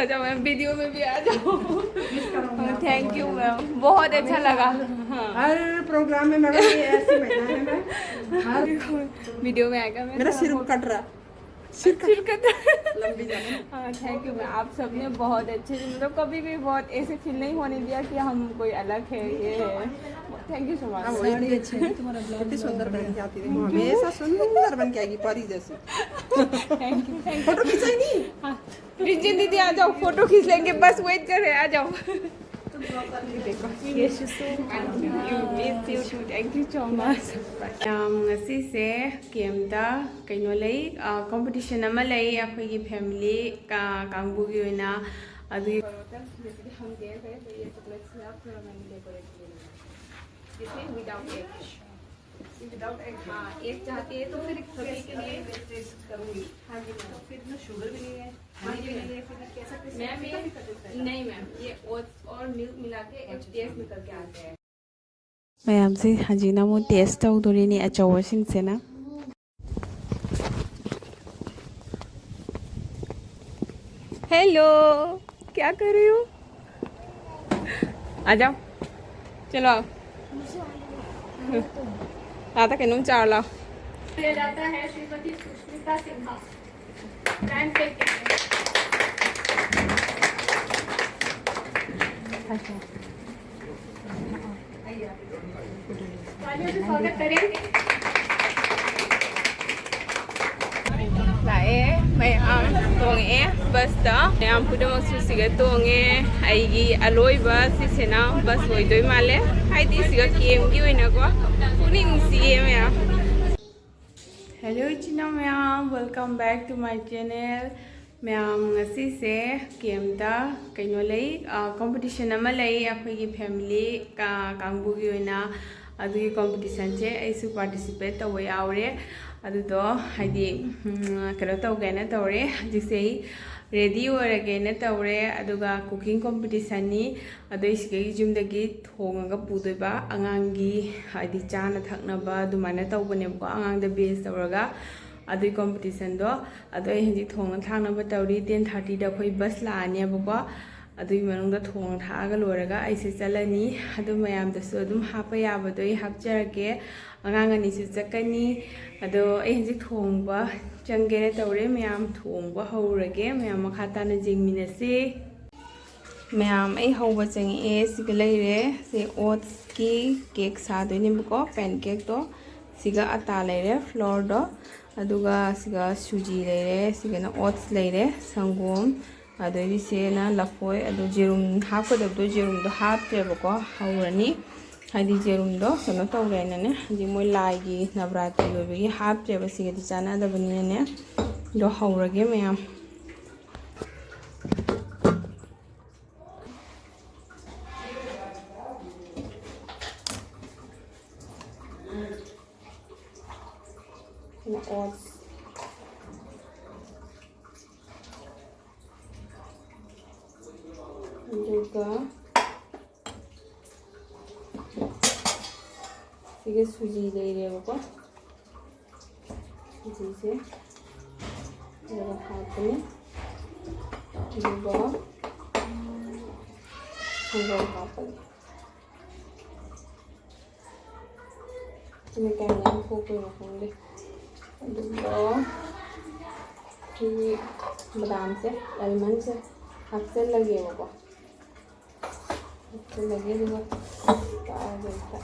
आ जाओ ma'am, video में भी आ जाओ। थैंक यू मैम, बहुत अच्छा लगा। हाँ, हर प्रोग्राम में मगर ये ऐसी महिला है मैं हर वीडियो में आएगा। मेरा सिर कट रहा सिर कट लंबी जाने। हाँ थैंक यू मैम, आप सबने बहुत अच्छे से, मतलब कभी भी बहुत ऐसे फील नहीं होने दिया कि हम कोई अलग है, ये है। Thank you so much. बड़ी अच्छी है तुम्हारा ब्लाउज, कितनी सुंदर बन जाती है, हमेशा सुंदर बन के आएगी परी जैसी। थैंक यू थैंक फोटो खिंचाएंगी। हाँ रिंजन दीदी आ जाओ, फोटो खींच लेंगे, बस वेट कर रहे हैं, आ जाओ। देखो ये thank you so much. ngasi se kemda kaino lei competition ama lei akhoi gi family ka kangbu gi oina adu हम दे रहे हैं ये चॉकलेट से आप थोड़ा मैंने डेकोरेट किया इसमें विदाउट एग हाँ एग चाहती है तो फिर सभी के लिए टेस्ट करूँगी। हाँ जी मैम, फिर ना शुगर भी नहीं है, हनी भी नहीं है, फिर कैसा मैम ये नहीं मैम, ये ओट्स और मिल्क मिला के एक टेस्ट निकल के आते हैं। मैम से हाँ जी ना वो टेस्ट तौदोरीनी अचौबसिंग से ना। हेलो, क्या कर रही हो? आ जाओ, चलो आओ। आता के नुम चार लाओ। दिया जाता है श्रीमती सुष्मिता सिन्हा, ब्रांड पे स्वागत करेंगे। लाए मैम तोंगे बस दा मैम पुदमक सुसिगा तोंगे आइगी अलोइबा सिसेना बस होइदोइ माले हाइदि सिगा केमगी ओइना को पुनिंग सिए मैम। हेलो इचिना ma'am, welcome back to my channel. Ma'am ngasi se केमदा कइनो लई कंपटीशन अमा लई अखोइगी फैमिली का कांगबु gi ओइना अदुगी कंपटीशन से ऐसु पार्टिसिपेट तवे यावरे अदुदो हाइदि कनो तौगेना तौरे जिसे रेडी ओरगेना तौरे अदुगा कुकिंग कंपटीशन नि अदुइसिगे जुमदगी थोंगागा पुदोइबा अंगांगी हाइदि चाना थकनबा दुमाना तौबनेबको अंगांगदा बेस तौरगा अदुई कंपटीशन दो अदुई हजि थोंगा थांगनबा तौरी 10:30 दा अखोइ बस लानियाबको अदुई मनुंगदा थोंगा थागा लोरगा ऐसे चलनी अदु मयामदसु अदुम हापा याबदोइ हापचरके अंगांग अनिसु चकनी अदो ऐ हजि थोंबा चंगेने तौरे मैम थोंबा हौरगे मैम मखा ताना जिंगमिनसे। मैम ऐ हौबा चंगे सिगा लेरे से ओट्स की केक सादोइनेबको पैनकेक दो सिगा आटा लेरे फ्लोर दो अदुगा सिगा सुजी लेरे सिगाना ओट्स लेरे संगोम अदोइ सेना लफोय अदो जेरुम हापदबदो जेरुम दो हापजेबको हौरनी हाइदि जेरुम दो कनो तौरेनने हजि मोय लाइगी नवरात्रि ओइबगी हापजेब सिगदि चानादबनिने दो हौरगे मैम। ओट्स अदुगा सिगे सुजी लेरेबको सुजी से जब हापने अदुगा संगोम हापने तुम्हें क्या नाम फोको रखूंगे अदुगा कि बादाम से आलमंड से हापसे लगेबको हापसे लगे दुगा का जैसा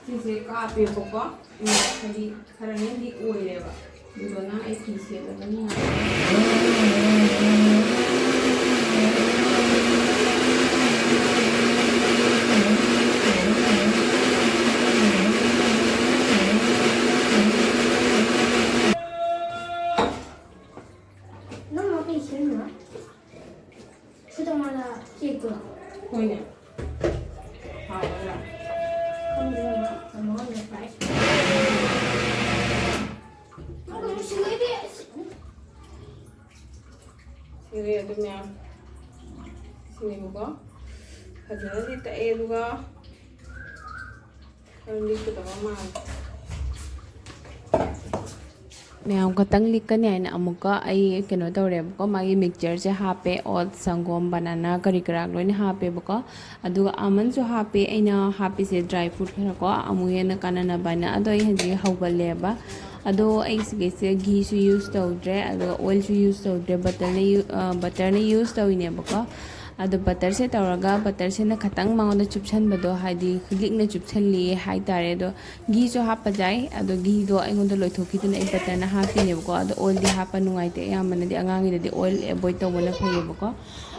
이제 카페 보고 여기 사람이 오이래요. 이거는 에티시에다는 너무 먹기 싫나? 그동안 이거 보이네. 아 맞아. Sini ada ni, sini buka. Kajian ni tak ada juga. Kalau ni kita ramai. ꯃꯌꯥꯝ ꯈꯛꯇꯪ ꯂꯤꯛꯀꯅꯤ ꯍꯥꯏꯅ ꯑꯃꯨꯛꯀ ꯑꯩ ꯀꯩꯅꯣ ꯇꯧꯔꯦꯕꯀꯣ ꯃꯥꯒꯤ ꯃꯤꯛꯆꯔꯁꯦ ꯍꯥꯞꯄꯦ ꯑꯣꯠ ꯁꯪꯒꯣꯝ ꯕꯅꯥꯅꯥ ꯀꯔꯤ ꯀꯔꯥ ꯂꯣꯏꯅ ꯍꯥꯞꯄꯦꯕꯀꯣ ꯑꯗꯨꯒ ꯑꯥꯜꯃꯟꯁꯨ ꯍꯥꯞꯄꯦ ꯑꯩꯅ ꯍꯥꯞꯄꯤꯁꯦ ꯗ꯭ꯔꯥꯏ ꯐ꯭ꯔꯨꯠ ꯈꯔꯀꯣ ꯑꯃꯨꯛ ꯍꯦꯟꯅ ꯀꯥꯟꯅꯅꯕ ꯍꯥꯏꯅ ꯑꯗꯣ ꯑꯩ ꯍꯧꯖꯤꯛ ꯍꯧꯒꯠꯂꯦꯕ ꯑꯗꯣ ꯑꯩ ꯁꯤꯒꯤꯁꯦ ꯘꯤꯁꯨ ꯌꯨꯁ ꯇꯧꯗ꯭ꯔꯦ ꯑꯗꯨꯒ ꯑꯣꯏꯜꯁꯨ ꯌꯨꯁ ꯇꯧꯗ꯭ꯔꯦ ꯕꯇꯔꯅ ꯌꯨꯁ ꯇꯧꯔꯤꯅꯦꯕꯀꯣ ꯑꯗꯣ ꯕꯇꯔꯁꯦ ꯇꯧꯔꯒ ꯕꯇꯔꯁꯤꯅ ꯈꯤꯇꯪ ꯃꯉꯣꯟꯗ ꯆꯨꯞꯁꯟꯕꯗꯣ ꯍꯥꯏꯗꯤ ꯂꯤꯛꯅ ꯆꯨꯞꯁꯜꯂꯤ ꯍꯥꯏꯇꯥꯔꯦ ꯑꯗꯣ ꯘꯤꯁꯨ ꯍꯥꯞꯄ ꯌꯥꯏ ꯑꯗꯣ ꯘꯤꯗꯣ ꯑꯩꯉꯣꯟꯗ ꯂꯣꯏꯊꯣꯛꯈꯤꯗꯅ ꯑꯩ ꯕꯇꯔꯅ ꯍꯥꯞꯄꯤꯅꯦꯕꯀꯣ ꯑꯗꯣ ꯑꯣꯏꯜꯗꯤ ꯍꯥꯞꯄ ꯅꯨꯡꯉꯥꯏꯇꯦ ꯑꯌꯥꯝꯕꯅꯗꯤ ꯑꯉꯥꯡꯒꯤꯗꯗꯤ ꯑꯣꯏꯜ ꯑꯦꯚꯣꯏꯗ ꯇꯧꯕꯅ ꯐꯩꯌꯦꯕꯀꯣ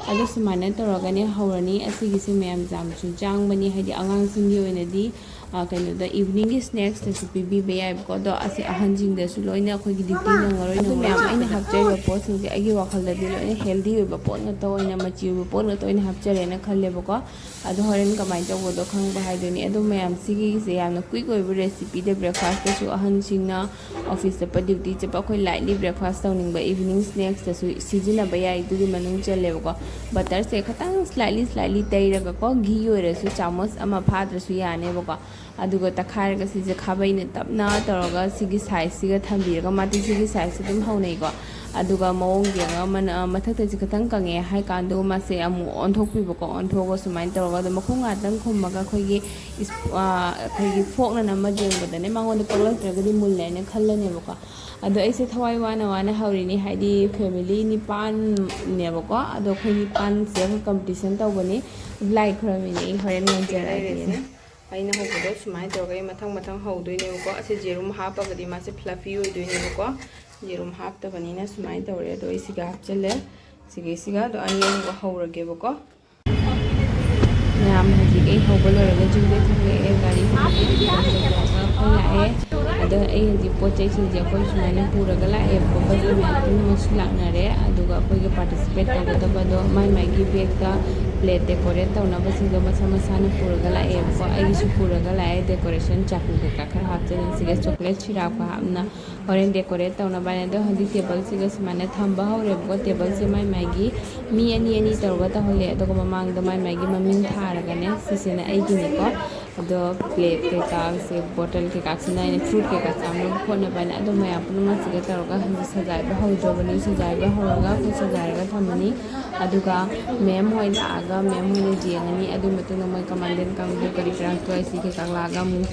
ꯑꯗꯣ ꯁꯨꯃꯥꯏꯅ ꯇꯧꯔꯒꯅꯦ ꯍꯧꯔꯅꯤ ꯑꯁꯤꯒꯤꯁꯤ ꯃꯌꯥꯝ ꯌꯥꯝꯁꯨ ꯆꯥꯡꯕꯅꯤ ꯍꯥꯏꯗꯤ ꯑꯉꯥꯡꯁꯤꯡꯒꯤ ꯑꯣꯏꯅꯗꯤ ꯀꯩꯅꯣꯗ ꯏꯚꯤꯅꯤꯡꯒꯤ ꯁ꯭ꯅꯦꯛꯁꯇꯁꯨ ꯄꯤꯕꯤꯕ ꯌꯥꯏꯕꯀꯣ ꯑꯗꯣ ꯑꯁꯤ ꯑꯍꯟꯁꯤꯡꯗꯁꯨ ꯂꯣꯏꯅ ꯑꯩꯈꯣꯏꯒꯤ ꯗ꯭ꯌꯨꯇꯤ ꯅꯪꯉꯔꯣꯏ ꯑꯗꯨ ꯃꯌꯥꯝ ꯑꯩꯅ ꯍꯥꯞꯆꯔꯤꯕ ꯄꯣꯠꯁꯤꯡꯁꯦ ꯑꯩꯒꯤ ꯋꯥꯈꯜꯗꯗꯤ ꯂꯣꯏꯅ ꯍꯦꯜꯗꯤ ꯑꯣꯏꯕ ꯄꯣꯠ ꯉꯥꯛꯇ ꯑꯣꯏꯅ ꯃꯆꯤ ꯑꯣꯏꯕ ꯄꯣꯠ ꯉꯥꯛꯇ ꯑꯣꯏꯅ ꯍꯥꯞꯆꯔꯦꯅ ꯈꯜꯂꯦꯕꯀꯣ ꯑꯗꯣ ꯍꯣꯔꯦꯟ ꯀꯃꯥꯏꯅ ꯇꯧꯕꯗꯣ ꯈꯪꯕ ꯍꯥꯏꯗꯣꯏꯅꯤ ꯑꯗꯣ ꯃꯌꯥꯝ ꯁꯤꯒꯤꯁꯦ ꯌꯥꯝꯅ ꯀ꯭ꯋꯤꯛ ꯑꯣꯏꯕ ꯔꯦꯁꯤꯄꯤꯗ ꯕ꯭ꯔꯦꯛꯐꯥꯁꯇꯁꯨ ꯑꯍꯟꯁꯤꯡꯅ ꯑꯣꯐꯤꯁ ꯆꯠꯄ ꯗ꯭ꯌꯨꯇꯤ ꯆꯠꯄ ꯑꯩꯈꯣꯏ ꯂꯥꯏꯠꯂꯤ ꯕ꯭ꯔꯦꯛꯐꯥꯁ ꯇꯧꯅꯤꯡꯕ ꯏꯚꯤꯅꯤꯡ ꯁ꯭ꯅꯦꯛꯁꯇꯁꯨ ꯁꯤꯖꯤꯟꯅꯕ ꯌꯥꯏ ꯑꯗꯨꯒꯤ ꯃꯅꯨꯡ ꯆꯜꯂꯦꯕꯀꯣ ꯕꯇꯔꯁꯦ ꯈꯤꯇꯪ ꯁ꯭ꯂꯥꯏꯠꯂꯤ ꯇꯩꯔꯒꯀꯣ ꯘꯤ ꯑꯣꯏꯔꯁꯨ ꯆꯥꯃꯁ ꯑꯃ ꯐꯥꯗ꯭ꯔꯁꯨ ꯌꯥꯅꯦꯕꯀꯣ ꯑꯗꯨꯒ ꯇꯛꯈꯥꯏꯔꯒ ꯁꯤꯁꯦ ꯈꯥꯕꯩꯅ ꯇꯞꯅ ꯇꯧꯔꯒ ꯁꯤꯒꯤ ꯁꯥꯏꯖꯁꯤꯒ ꯊꯝꯕꯤꯔꯒ ꯃꯥꯗꯤ ꯁꯤꯒꯤ ꯁꯥꯏꯖꯁꯤ ꯑꯗꯨꯝ ꯍꯧꯅꯩꯀꯣ ꯑꯗꯨꯒ ꯃꯑꯣꯡ ꯌꯦꯡꯉꯒ ꯃꯊꯛꯇꯁꯤ ꯈꯤꯇꯪ ꯀꯪꯉꯦ ꯍꯥꯏ ꯀꯥꯟꯗꯨ ꯃꯥꯁꯦ ꯑꯃꯨꯛ ꯑꯣꯟꯊꯣꯛꯄꯤꯕꯀꯣ ꯑꯣꯟꯊꯣꯛꯑꯒ ꯁꯨꯃꯥꯏꯅ ꯇꯧꯔꯒ ꯑꯗꯨꯝ ꯃꯈꯨꯝ ꯉꯥꯛꯇꯪ ꯈꯨꯝꯃꯒ ꯑꯩꯈꯣꯏꯒꯤ ꯐꯣꯛꯅ ꯅꯝꯃ ꯌꯦꯡꯕꯗꯅꯦ ꯃꯉꯣꯟꯗ ꯄꯛꯂꯛꯇ꯭ꯔꯒꯗꯤ ꯃꯨꯜꯂꯦ ꯍꯥꯏꯅ ꯈꯜꯂꯅꯦꯕꯀꯣ ꯑꯗꯣ ꯑꯩꯁꯦ ꯊꯋꯥꯏ ꯋꯥꯅ ꯍꯧꯔꯤꯅꯤ ꯍꯥꯏꯗꯤ ꯐꯦꯃꯤꯂꯤ ꯅꯤꯄꯥꯟꯅꯦꯕꯀꯣ ꯑꯗꯣ ꯑꯩꯈꯣꯏ ꯅꯤꯄꯥꯟꯁꯦ ꯑꯩꯈꯣꯏ ꯀꯝꯄꯤꯇꯤꯁꯟ ꯇꯧꯕꯅꯤ ꯂꯥꯏ ꯈꯣꯏꯔꯝꯃꯤꯅꯦ ꯑꯩ ꯍꯣꯔꯦꯟ ꯉꯝꯖꯔꯛꯑꯒꯦꯅ ꯑꯩꯅ ꯍꯧꯕꯗꯣ ꯁꯨꯃꯥꯏꯅ ꯇꯧꯔꯒ ꯑꯩ ꯃꯊꯪ ꯍꯧꯗꯣꯏꯅꯦꯕꯀꯣ ꯑꯁꯤ ꯖꯦꯔꯨꯝ ꯍꯥꯞꯄꯒꯗꯤ ꯃꯥꯁꯦ ꯐ꯭ꯂꯐꯤ ꯑꯣꯏꯗꯣꯏꯅꯦꯕꯀꯣ ꯌꯦꯔꯨꯝ ꯍꯥꯞꯇꯕꯅꯤꯅ ꯁꯨꯃꯥꯏꯅ ꯇꯧꯔꯦ ꯑꯗꯣ ꯑꯩ ꯁꯤꯒ ꯍꯥꯞꯆꯤꯜꯂꯦ ꯁꯤꯒ ꯑꯗꯣ ꯑꯅꯤ ꯑꯍꯨꯝꯒ ꯍꯧꯔꯒꯦꯕꯀꯣ ꯃꯌꯥꯝ ꯍꯧꯖꯤꯛ ꯑꯩ ꯍꯧꯕ ꯂꯣꯏꯔꯒ ꯌꯨꯝꯗꯩ ꯊꯣꯛꯂꯛꯑꯦ ꯒꯥꯔꯤ ꯇꯧꯔꯒ ꯑꯩꯈꯣꯏ ꯂꯥꯛꯑꯦ ꯑꯗꯣ ꯑꯩ ꯍꯧꯖꯤꯛ ꯄꯣꯠ ꯆꯩꯁꯤꯡꯁꯦ ꯑꯩꯈꯣꯏ ꯁꯨꯃꯥꯏꯅ ꯄꯨꯔꯒ ꯂꯥꯛꯑꯦꯕꯀꯣ ꯕꯁꯇ ꯃꯌꯥꯝ ꯄꯨꯝꯅꯃꯛꯁꯨ ꯂꯥꯛꯅꯔꯦ ꯑꯗꯨꯒ ꯑꯩꯈꯣꯏꯒꯤ ꯄꯥꯔꯇꯤꯁꯤꯄꯦꯠ ꯇꯧꯒꯗꯕꯗꯣ ꯃꯥꯒꯤ ꯕꯦꯒꯇ ꯄ꯭ꯂꯦꯠ ꯗꯦꯀꯣꯔꯦꯠ ꯇꯧꯅꯕꯁꯤꯡꯗꯣ ꯃꯁꯥꯅ ꯄꯨꯔꯒ ꯂꯥꯛꯑꯦꯕꯀꯣ ꯑꯩꯒꯤꯁꯨ ꯄꯨꯔꯒ ꯂꯥꯛꯑꯦ ꯗꯦꯀꯣꯔꯦꯁꯟ ꯆꯥꯛꯀꯨ ꯀꯩꯀꯥ ꯈꯔ ꯍꯥꯞꯆꯤꯜꯂꯦ ꯁꯤꯒ ꯆꯣꯀ꯭ꯂꯦꯠ ꯁꯤꯔꯥꯞꯀ ꯍꯥꯞꯅ ꯍꯣꯔꯦꯟ ꯗꯦꯀꯣꯔꯦꯠ ꯇꯧꯅꯕ ꯍꯥꯏꯅ ꯑꯗꯣ ꯍꯧꯖꯤꯛ ꯇꯦꯕꯜꯁꯤꯒ ꯁꯨꯃꯥꯏꯅ ꯊꯝꯕ ꯍꯧꯔꯦꯕꯀꯣ ꯇꯦꯕꯜꯁꯦ ꯃꯥꯒꯤ ꯃꯤ ꯑꯅꯤ ꯇꯧꯔꯒ ꯇꯧꯍꯜꯂꯦ ꯑꯗꯨꯒ ꯃꯃꯥꯡꯗ ꯃꯥꯒꯤ ꯃꯃꯤꯡ ꯊꯥꯔꯒꯅꯦ ꯁꯤꯁꯤꯅ ꯑꯩꯒꯤꯅꯤꯀꯣ ꯑꯗꯣ ꯄ꯭ꯂꯦꯠ ꯀꯩꯀꯥꯁꯦ ꯕꯣꯇꯜ ꯀꯩꯀꯥꯁꯤꯅ ꯑꯩꯅ ꯐ꯭ꯔꯨꯠ ꯀꯩꯀꯥ ꯆꯥꯝꯅꯕ ꯈꯣꯠꯅꯕ ꯍꯥꯏꯅ ꯑꯗꯨ ꯃꯌꯥꯝ ꯄꯨꯝꯅꯃꯛꯁꯤꯒ ꯇꯧꯔꯒ ꯍꯧꯖꯤꯛ ꯁꯖꯥꯏꯕ ꯍꯧꯗ꯭ꯔꯕꯅꯤ ꯁꯖꯥꯏꯕ ꯍꯧꯔꯒ ꯑꯩꯈꯣꯏ ꯁꯖꯥꯏꯔꯒ ꯊꯝꯃꯅꯤ ꯑꯗꯨꯒ ꯃꯦꯝ ꯍꯣꯏ ꯂꯥꯛꯑꯒ ꯃꯦꯝ ꯍꯣꯏꯅ ꯌꯦꯡꯉꯅꯤ ꯑꯗꯨꯒꯤ ꯃꯇꯨꯡꯗ ꯃꯣꯏ ꯀꯃꯥꯟꯗꯦꯟ ꯀꯥꯡꯕꯨ ꯀꯔꯤ ꯀꯔꯥ ꯇꯣꯏꯁꯤ ꯀꯩꯀꯥ ꯂꯥꯛꯑꯒ ꯑꯃꯨꯛ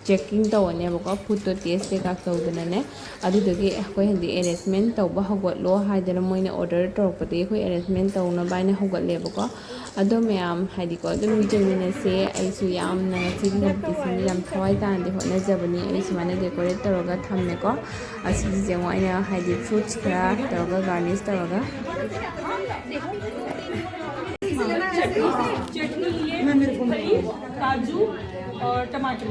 ꯆꯦꯛꯀꯤꯡ ꯇꯧꯔꯅꯦꯕꯀꯣ ꯐꯨꯗꯇꯣ ꯇꯦꯁ ꯀꯩꯀꯥ ꯇꯧꯗꯅꯅꯦ ꯑꯗꯨꯗꯒꯤ ꯑꯩꯈꯣꯏ ꯍꯧꯖꯤꯛ ꯑꯦꯔꯦꯟꯖꯃꯦꯟ ꯇꯧꯕ ꯍꯧꯒꯠꯂꯣ ꯍꯥꯏꯗꯅ ꯃꯣꯏꯅ ꯑꯣꯔꯗꯔ ꯇꯧꯔꯛꯄꯗꯒꯤ ꯑꯩꯈꯣꯏ ꯑꯦꯔꯦꯟꯖꯃꯦꯟ ꯇꯧꯅꯕ ꯍꯥꯏꯅ ꯍꯧꯒꯠꯂꯦꯕꯀꯣ ꯑꯗꯣ ꯃꯌꯥꯝ ꯍꯥꯏꯗꯤꯀꯣ ꯑꯗꯨꯝ ꯌꯦꯡꯃꯤꯟꯅꯁꯦ ꯑꯩꯁꯨ ꯌꯥꯝꯅ ꯉꯁꯤꯒꯤ ꯀꯝꯄꯤꯇꯤꯁꯟꯁꯦ ꯌꯥꯝ ꯊꯋꯥꯏ ꯇꯥꯅꯗꯤ ꯍꯣꯠꯅꯖꯕꯅꯤ ꯑꯩ ꯁꯨꯃꯥꯏꯅ ꯗꯦꯀꯣꯔꯦꯠ ꯇꯧꯔꯒ ꯊꯝꯃꯦꯀꯣ ꯑꯁꯤꯁꯦ ꯑꯃꯨꯛ ꯑꯩꯅ ꯍꯥꯏꯗꯤ ꯐ꯭ꯔꯨꯠꯁ खरा तौरगा गार्निश तौरगा चटनी ये काजू और टमाटर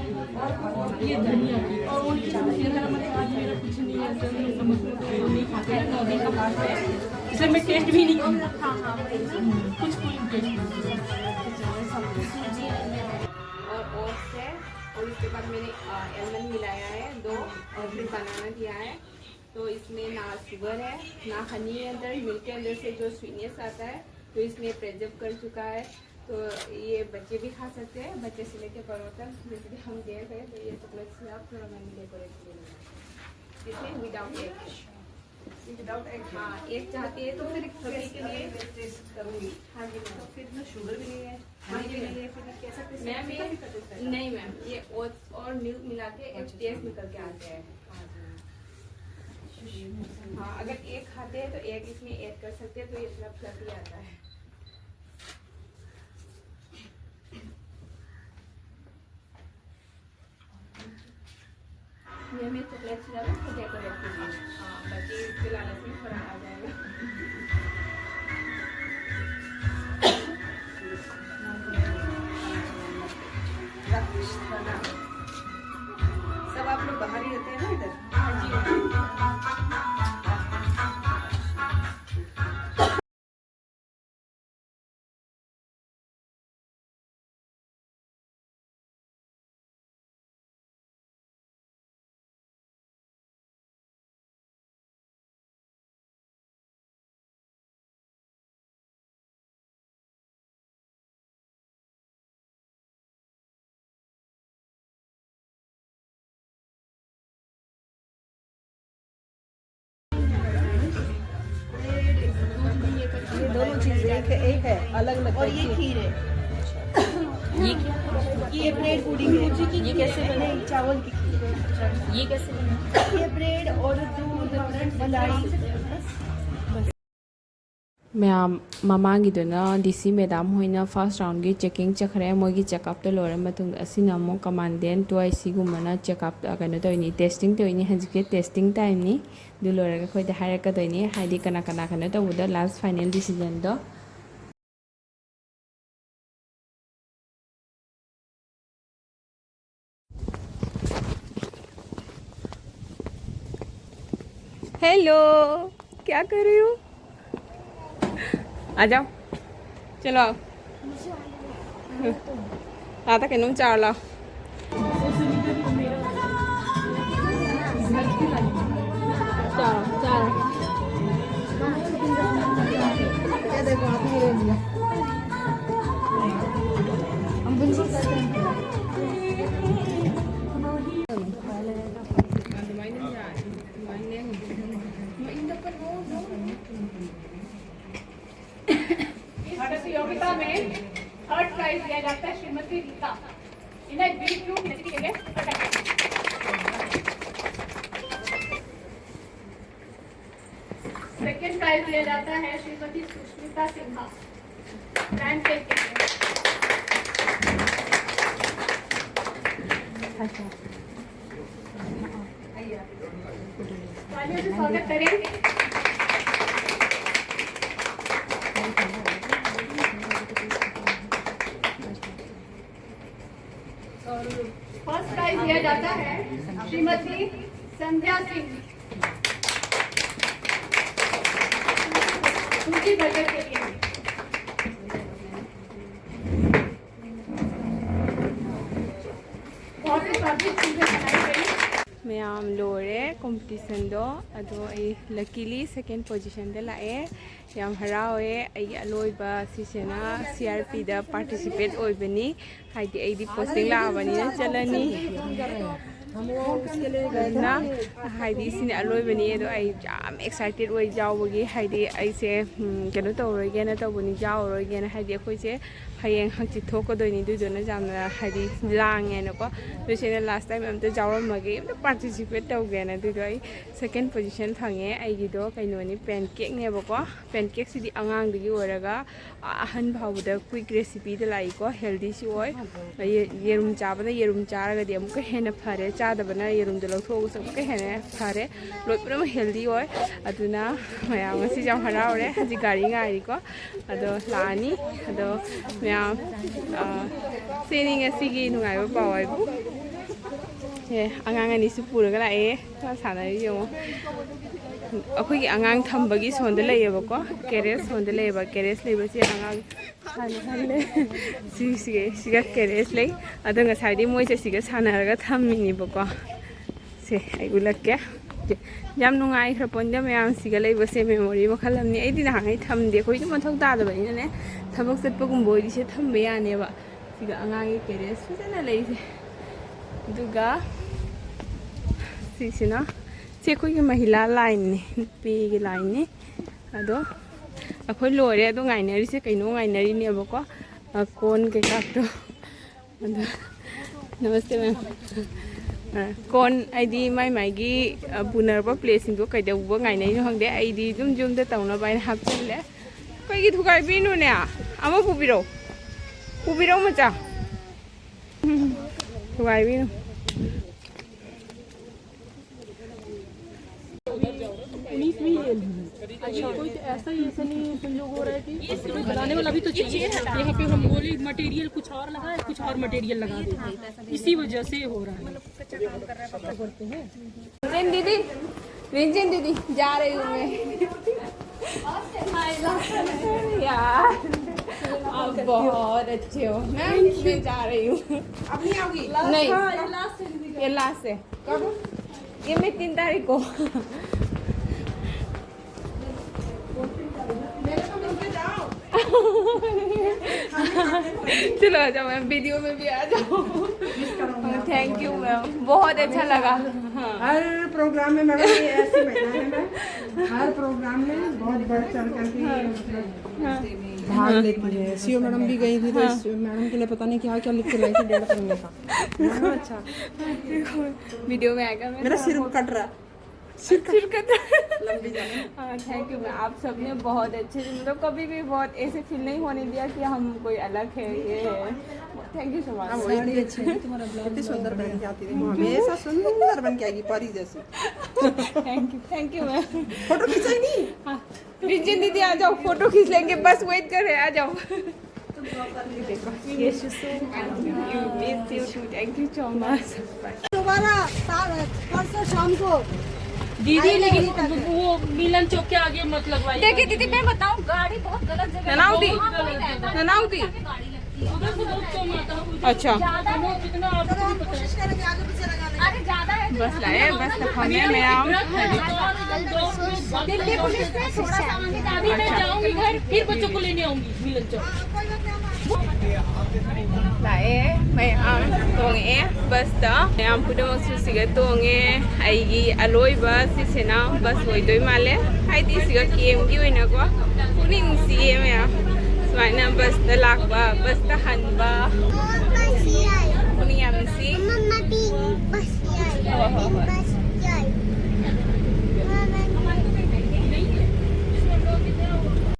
ये धनिया की और वो गरम मसाला मेरा कुछ नहीं है नमक नहीं खाते हैं नौबी का बात है इसलिए मैं टेस्ट भी नहीं कुछ टेस्ट और से और उसके बाद मैंने एलमंड मिलाया है 2 और फिर बनाना दिया है तो इसमें ना शुगर है ना हनी है अंदर मिल्क के अंदर से जो स्वीटनेस आता है तो इसमें प्रिजर्व कर चुका है तो ये बच्चे भी खा सकते हैं बच्चे से लेके बड़ों तक जैसे कि हम दे गए तो ये चॉकलेट सिरप थोड़ा मैंने डेकोरेट किया इसमें विदाउट एग हाँ एग चाहती है तो फिर सभी के लिए टेस्ट करूँगी हाँ जी तो फिर में शुगर भी नहीं है हाँ जी नहीं है फिर कह सकते मैम ये नहीं मैम ये ओट्स और मिल्क मिला के एक टेस्ट निकल के आते हैं हाँ अगर एग खाते हैं तो एग इसमें ऐड कर सकते हैं तो ये थोड़ा फ्लफी आता है ये मैं चॉकलेट सिरप को डेकोरेट कीजिए हाँ बच्चे इसके लालच में थोड़ा आ जाएगा सब आप लोग बाहर ही रहते हैं ना इधर? हाँ जी अलग अलग। और ये खीर है। ये क्या? ये ब्रेड पुडिंग है। ये कैसे बने? चावल की खीर। ये कैसे बने? ये ब्रेड और दूध मलाई। मैम ममांगीदुना डीसी मैडम होइना फर्स्ट राउंड की चेकिंग चखरे मोगी चेकअप तो लोरे मतुंग असिना मो कमांडेन ट्वाइस गुमना चेकअप कनो तोइनी टेस्टिंग तोइनी हजिके टेस्टिंग टाइम नि दु लोरे खोइदे हाइरकदोइनी हाइदि कना कना कनो तबुदा लास्ट फाइनल डिसीजन दो हेलो क्या कर रही हो आ जाओ चलो आओ आता के नूं चार लाओ ये देखो आप ही ले लिया। प्रतियोगिता में थर्ड प्राइज दिया जाता है श्रीमती रीता। इन्हें बीट के लिए सेकेंड प्राइज दिया जाता है श्रीमती सुष्मिता सिन्हा ब्रांड के लिए। तालियों से स्वागत करें। फर्स्ट प्राइज दिया जाता है श्रीमती संध्या सिंह सूची बजट के लिए। बहुत ही स्वादिष्ट चीजें बनाई गई। मैम लोरे कॉम्पिटिशन दो अदो आई लकीली सेकेंड पोजीशन दे लाए याम हरावे आई अलोइबा सिसेना CRP दा पार्टिसिपेट ओइबनी हाइदि आईदी पोस्टिंग लाबनी ना चलनी ना हाइदि सिने अलोइबनी एदो आई जाम एक्साइटेड ओइ जावगी हाइदि आइसे केनो तौरोगे ना तौबनी जावरोगे ना हाइदि अखोइसे हयेंग हंगचि थोकदोइनी दुदोना जामना हाइदि लांगे नको दुसेना लास्ट टाइम अमते जावरमगे अमते पार्टिसिपेट तौगेना दुदो आई सेकंड पोजीशन फंगे आइगिदो कैनोनी पैनकेक नेबको पैनकेक सिदि अंगांगदगी ओरगा अहन भावदा क्विक रेसिपी द लाइको हेल्दी सि ओय येरुम चाबदा येरुम चारगदि अमुक हेना फरे चादबना येरुम द लौथोगस अमुक हेना फरे लोइपुरम हेल्दी ओय अदुना मया ngasi jam haraure haji gari ngari ko ado lani ado ma'am सेनिंग असिगी नुगाइबो पावाइबु ए आंगांग अनिसु पुरगा लाए सानाय यमो अखोगी आंगांग थंबगी सोंदे लेयबको केरेस सोंदे लेयबा केरेस लेबसे आंगांग सानले सिगा केरेस ले अदो ngसाइदि मोइसे सिगा सानारगा थम्मिनिबको से आइगुलक्के याम नुगाइ खरपोंदे मैम सिगा लेबसे मेमोरी मखलमनि आइदि नाहाङै थम्दे खोइदि मथौ तादबनिने थबक चटपगुम्बो इदिसे थम्बे यानेबा सिगा आंगांगी केरेस फजना लेइसे दुगा सिसिना से खोइगी महिला लाइन ने पे की लाइन ने अदो अखोइ लोरे अदो गाइनरी से कैनो गाइनरी नेबको कोन के काटो अदो नमस्ते मैम कोन आइदी माइगी पुनरबा प्लेसिंग को कैदौबो गाइनरी नो हंगदे आइदी जुम जुम दे तौना बाइन हापचले कैगी थुगाइ बिनु ने आमा पुबिरो मचा थुगाइ बिनु अच्छा कोई ऐसा नहीं संजोग हो रहा है कि बनाने वाला भी तो चाहिए। यहाँ पे हम बोले मटेरियल कुछ और लगा है, कुछ और मटेरियल लगा दे, इसी वजह से हो रहा है। रिंजन दीदी जा रही हूँ मैं यार आप बहुत अच्छे हो मैं जा रही हूँ अब नहीं आओगी? नहीं ये लास्ट है कब ये मैं 3 तारीख को चलो आ जाओ मैम वीडियो में भी आ जाओ थैंक यू मैम बहुत अच्छा लगा हाँ। हर प्रोग्राम में मैडम ये ऐसी महिला है मैं हर प्रोग्राम में बहुत बढ़ चढ़ करके मतलब भाग लेती है। सीओ मैडम भी गई थी तो इस मैडम के लिए पता नहीं क्या क्या लिख के लाई थी 1.5 पन्ने का। अच्छा वीडियो में आएगा मेरा सिर कट रहा सिर कट लंबी जाने। हाँ थैंक यू मैम, आप सबने बहुत अच्छे से मतलब कभी भी बहुत ऐसे फील नहीं होने दिया कि हम कोई अलग है ये है। Thank you so much. वही अच्छी है तुम्हारा ब्लाउज कितनी सुंदर बन के आती देखो हमेशा सुंदर बन के आएगी परी जैसी। Thank you ma'am. फोटो खिंचाई नहीं हाँ रिंजन दीदी आ जाओ, फोटो खींच लेंगे, बस वेट कर रहे हैं, आ जाओ। Thank you so much. दोबारा परसों शाम को दीदी लेकिन वो मिलन चौक के आगे मत लगवाइए। देखिए दीदी मैं बताऊं, गाड़ी बहुत गलत जगह ननाउदी उधर से बहुत कम आता है। अच्छा कितना आपको भी पता कोशिश करेंगे आगे पीछे लगाने। अरे ज्यादा है बस लाए बस हमें मैं आऊँ। दिल्ली पुलिस से थोड़ा सा आगे जा। अभी मैं जाऊंगी घर, फिर बच्चों को लेने आऊंगी मिलन चौक। Lae, may tong basta am puda magsusiga tong Eige Aroiba'Bus sisena bus oidoi male hai di siga kiem gi oina ko Pukning CM ya smaina basta lakba basta hanba